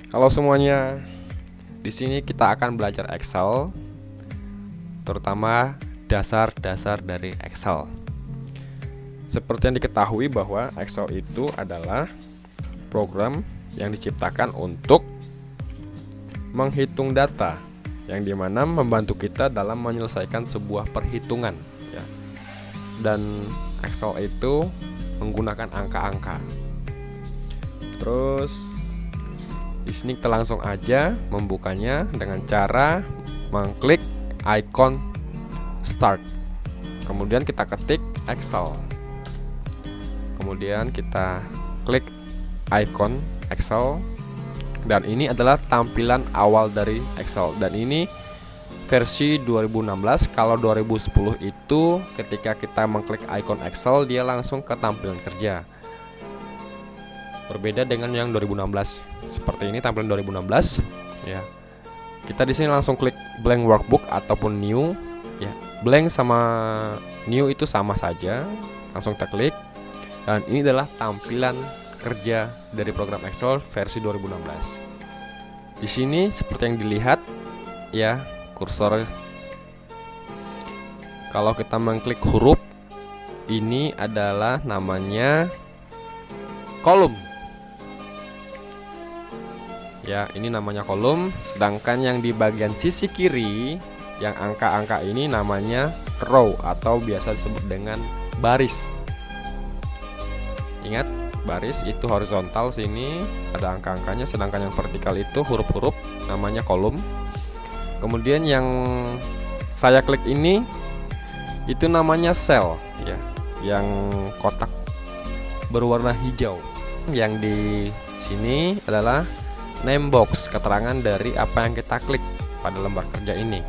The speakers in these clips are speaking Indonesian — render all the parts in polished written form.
Halo semuanya. Di sini kita akan belajar Excel, terutama dasar-dasar dari Excel. Seperti yang diketahui bahwa Excel itu adalah program yang diciptakan untuk menghitung data, yang dimana membantu kita dalam menyelesaikan sebuah perhitungan, ya. Dan Excel itu menggunakan angka-angka. Terus di sini kita langsung aja membukanya dengan cara mengklik icon Start. Kemudian kita ketik Excel. Kemudian kita klik icon Excel. Dan ini adalah tampilan awal dari Excel. Dan ini versi 2016. Kalau 2010 itu ketika kita mengklik icon Excel, dia langsung ke tampilan kerja. Berbeda dengan yang 2016. Seperti ini tampilan 2016, ya. Kita di sini langsung klik blank workbook ataupun new, ya. Blank sama new itu sama saja. Langsung kita klik. Dan ini adalah tampilan kerja dari program Excel versi 2016. Di sini seperti yang dilihat, ya, kursor. Kalau kita mengklik huruf, ini adalah namanya kolom. Ya, ini namanya kolom, sedangkan yang di bagian sisi kiri, yang angka-angka ini namanya row atau biasa disebut dengan baris. Ingat, baris itu horizontal, sini ada angka-angkanya, sedangkan yang vertikal itu huruf-huruf, namanya kolom. Kemudian yang saya klik ini itu namanya cell, ya, yang kotak berwarna hijau. Yang di sini adalah name box, keterangan dari apa yang kita klik pada lembar kerja ini.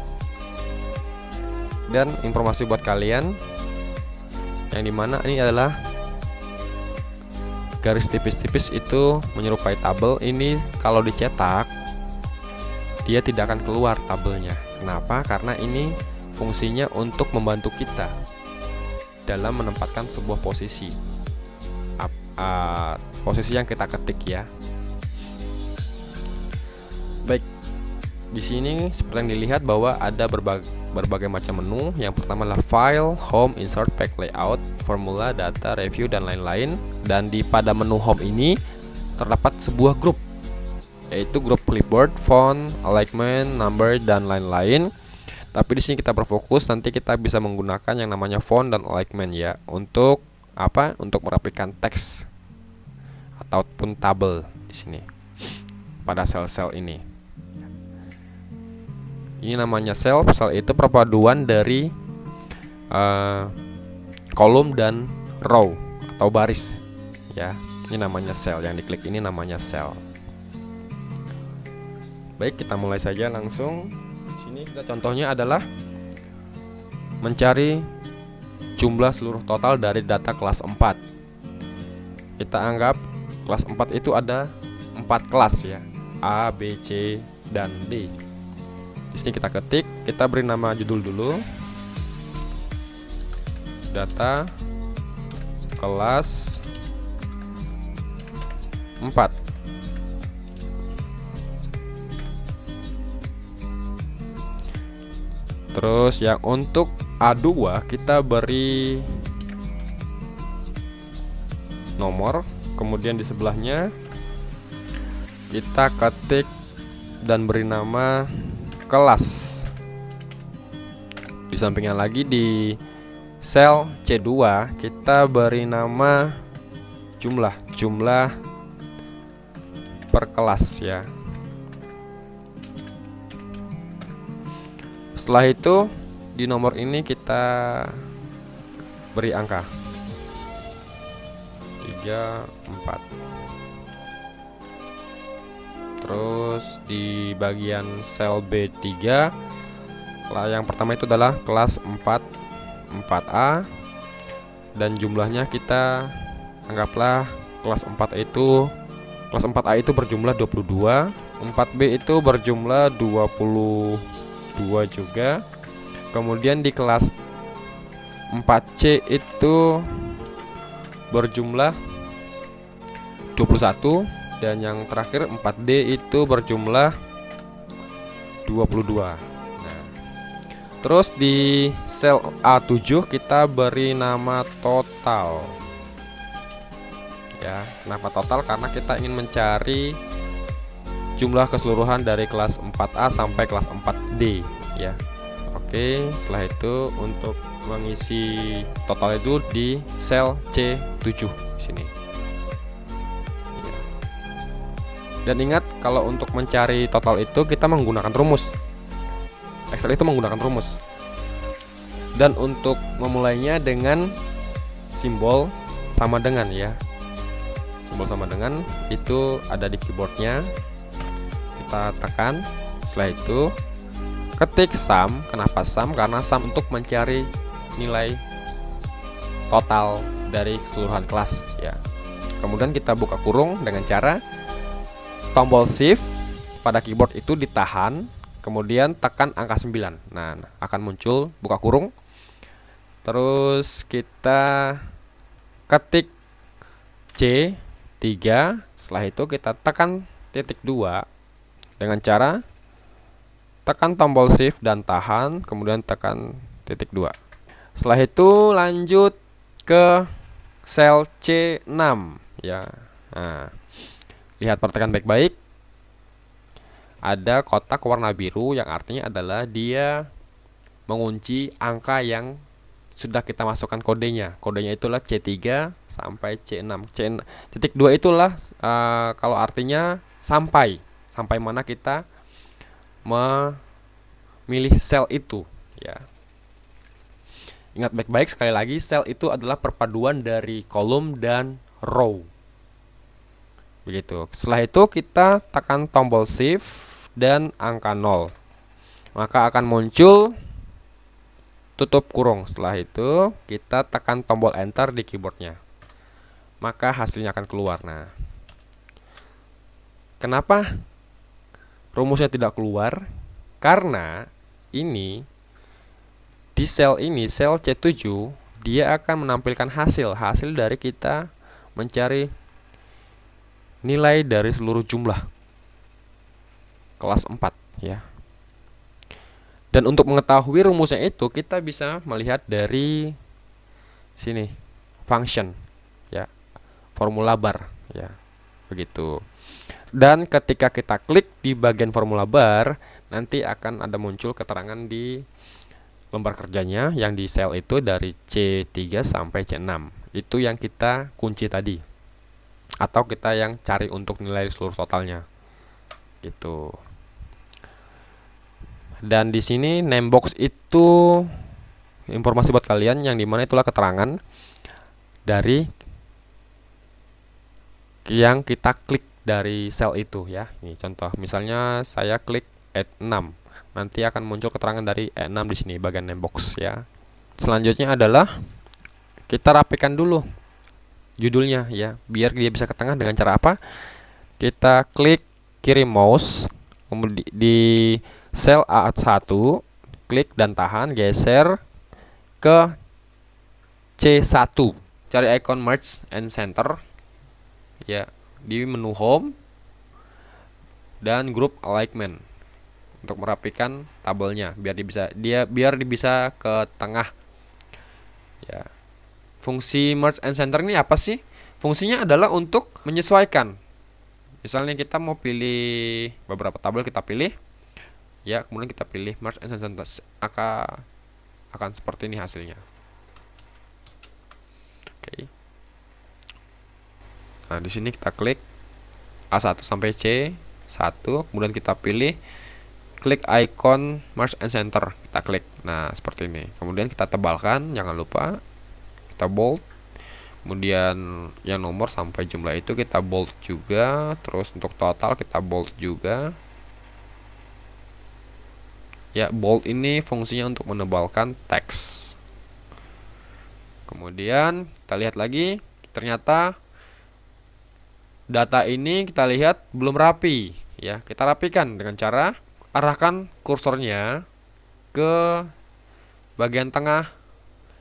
Dan informasi buat kalian, yang dimana ini adalah garis tipis-tipis itu menyerupai tabel. Ini kalau dicetak dia tidak akan keluar tabelnya. Kenapa? Karena ini fungsinya untuk membantu kita dalam menempatkan sebuah posisi, posisi yang kita ketik, ya. Baik, di sini seperti yang dilihat bahwa ada berbagai macam menu. Yang pertama adalah File, Home, Insert, Pack, Layout, Formula, Data, Review, dan lain-lain. Dan pada menu Home ini terdapat sebuah grup, yaitu grup Clipboard, Font, Alignment, Number, dan lain-lain. Tapi di sini kita berfokus, nanti kita bisa menggunakan yang namanya Font dan Alignment, ya. Untuk apa? Untuk merapikan teks ataupun tabel di sini pada sel-sel ini. Ini namanya sel. Sel itu perpaduan dari kolom dan row atau baris, ya. Ini namanya sel. Yang diklik ini namanya sel. Baik, kita mulai saja langsung. Sini kita contohnya adalah mencari jumlah seluruh total dari data kelas 4. Kita anggap kelas 4 itu ada 4 kelas, ya. A, B, C, dan D. Di sini kita ketik, kita beri nama judul dulu. Data kelas 4. Terus yang untuk A2 kita beri nomor, kemudian di sebelahnya kita ketik dan beri nama kelas. Di sampingnya lagi di sel C2 kita beri nama jumlah per kelas, ya. Setelah itu di nomor ini kita beri angka 3, 4. Terus di bagian sel B3, yang pertama itu adalah kelas 4A, dan jumlahnya kita anggaplah kelas 4A itu berjumlah 22, 4B itu berjumlah 22 juga. Kemudian di kelas 4C itu berjumlah 21, dan yang terakhir 4D itu berjumlah 22. Nah, terus di sel A7 kita beri nama total. Ya, kenapa total? Karena kita ingin mencari jumlah keseluruhan dari kelas 4A sampai kelas 4D ya. Oke, setelah itu untuk mengisi total itu di sel C7 sini. Dan ingat, kalau untuk mencari total itu kita menggunakan rumus. Excel itu menggunakan rumus. Dan untuk memulainya dengan simbol sama dengan ya. Simbol sama dengan itu ada di keyboardnya. Kita tekan. Setelah itu ketik sum. Kenapa sum? Karena sum untuk mencari nilai total dari keseluruhan kelas ya. Kemudian kita buka kurung dengan cara tombol shift pada keyboard itu ditahan, kemudian tekan angka 9. Nah, akan muncul buka kurung. Terus kita ketik C3. Setelah itu kita tekan titik 2 dengan cara tekan tombol shift dan tahan, kemudian tekan titik 2. Setelah itu lanjut ke sel C6 ya. Nah, lihat, perhatikan baik-baik. Ada kotak warna biru yang artinya adalah dia mengunci angka yang sudah kita masukkan kodenya. Kodenya itulah C3 sampai C6. Titik 2 itulah kalau artinya sampai mana kita memilih sel itu ya. Ingat baik-baik sekali lagi, sel itu adalah perpaduan dari kolom dan row. Begitu. Setelah itu kita tekan tombol shift dan angka 0. Maka akan muncul tutup kurung. Setelah itu kita tekan tombol enter di keyboardnya. Maka hasilnya akan keluar. Nah, kenapa rumusnya tidak keluar? Karena ini di sel ini, sel C7, dia akan menampilkan hasil dari kita mencari nilai dari seluruh jumlah kelas 4 ya. Dan untuk mengetahui rumusnya itu kita bisa melihat dari sini, function ya, formula bar ya. Begitu. Dan ketika kita klik di bagian formula bar, nanti akan ada muncul keterangan di lembar kerjanya yang di sel itu dari C3 sampai C6. Itu yang kita kunci tadi, atau kita yang cari untuk nilai seluruh totalnya gitu. Dan di sini name box itu informasi buat kalian, yang dimana itulah keterangan dari yang kita klik dari sel itu ya. Ini contoh, misalnya saya klik E6, nanti akan muncul keterangan dari E6 di sini bagian name box ya. Selanjutnya adalah kita rapikan dulu judulnya ya, biar dia bisa ke tengah. Dengan cara apa? Kita klik kiri mouse, kemudian di sel A1, klik dan tahan, geser ke C1. Cari icon merge and center ya di menu home dan group alignment untuk merapikan tabelnya biar dia bisa ke tengah ya. Fungsi merge and center ini apa sih? Fungsinya adalah untuk menyesuaikan. Misalnya kita mau pilih beberapa tabel, kita pilih ya, kemudian kita pilih merge and center, akan seperti ini hasilnya. Oke. Nah, di sini kita klik A1 sampai C1, kemudian kita pilih klik icon merge and center, kita klik. Nah, seperti ini. Kemudian kita tebalkan, jangan lupa kita bold. Kemudian yang nomor sampai jumlah itu kita bold juga. Terus untuk total kita bold juga. Ya, bold ini fungsinya untuk menebalkan teks. Kemudian kita lihat lagi, ternyata data ini kita lihat belum rapi ya. Kita rapikan dengan cara arahkan kursornya ke bagian tengah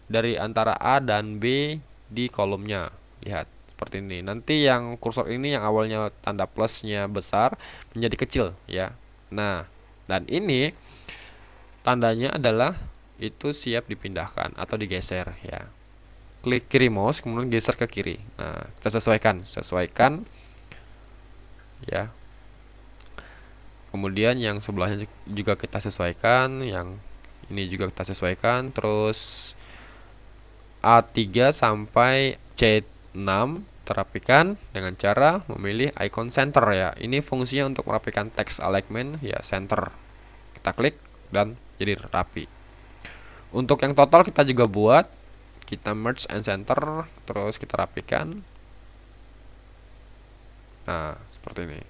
dari antara A dan B di kolomnya. Lihat seperti ini. Nanti yang kursor ini yang awalnya tanda plusnya besar menjadi kecil ya. Nah, dan ini tandanya adalah itu siap dipindahkan atau digeser ya. Klik kiri mouse kemudian geser ke kiri. Nah, kita sesuaikan ya. Kemudian yang sebelahnya juga kita sesuaikan, yang ini juga kita sesuaikan, terus A3 sampai C6 terapikan dengan cara memilih icon center ya. Ini fungsinya untuk merapikan text alignment ya, center. Kita klik dan jadi rapi. Untuk yang total kita juga buat, kita merge and center, terus kita rapikan. Nah, seperti ini.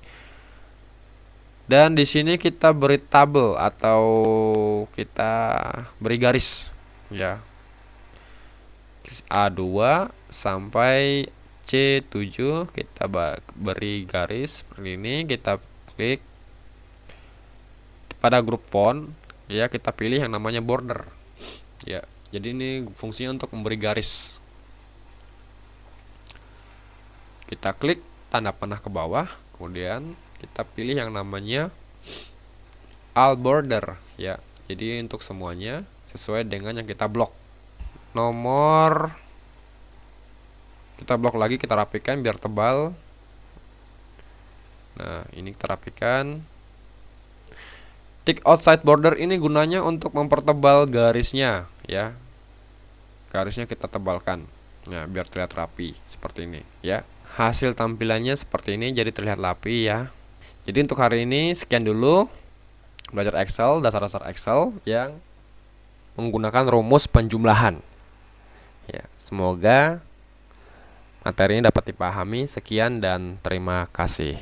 Dan di sini kita beri tabel atau kita beri garis ya. A2 sampai C7 kita beri garis seperti ini, kita klik pada grup font ya, kita pilih yang namanya border ya. Jadi ini fungsinya untuk memberi garis. Kita klik tanda panah ke bawah, kemudian kita pilih yang namanya all border ya. Jadi untuk semuanya sesuai dengan yang kita blok. Nomor kita blok lagi, kita rapikan biar tebal. Nah, ini kita rapikan. Tick outside border ini gunanya untuk mempertebal garisnya ya. Garisnya kita tebalkan. Nah, biar terlihat rapi seperti ini ya. Hasil tampilannya seperti ini, jadi terlihat rapi ya. Jadi untuk hari ini sekian dulu belajar Excel, dasar-dasar Excel yang menggunakan rumus penjumlahan. Ya, semoga materi ini dapat dipahami. Sekian dan terima kasih.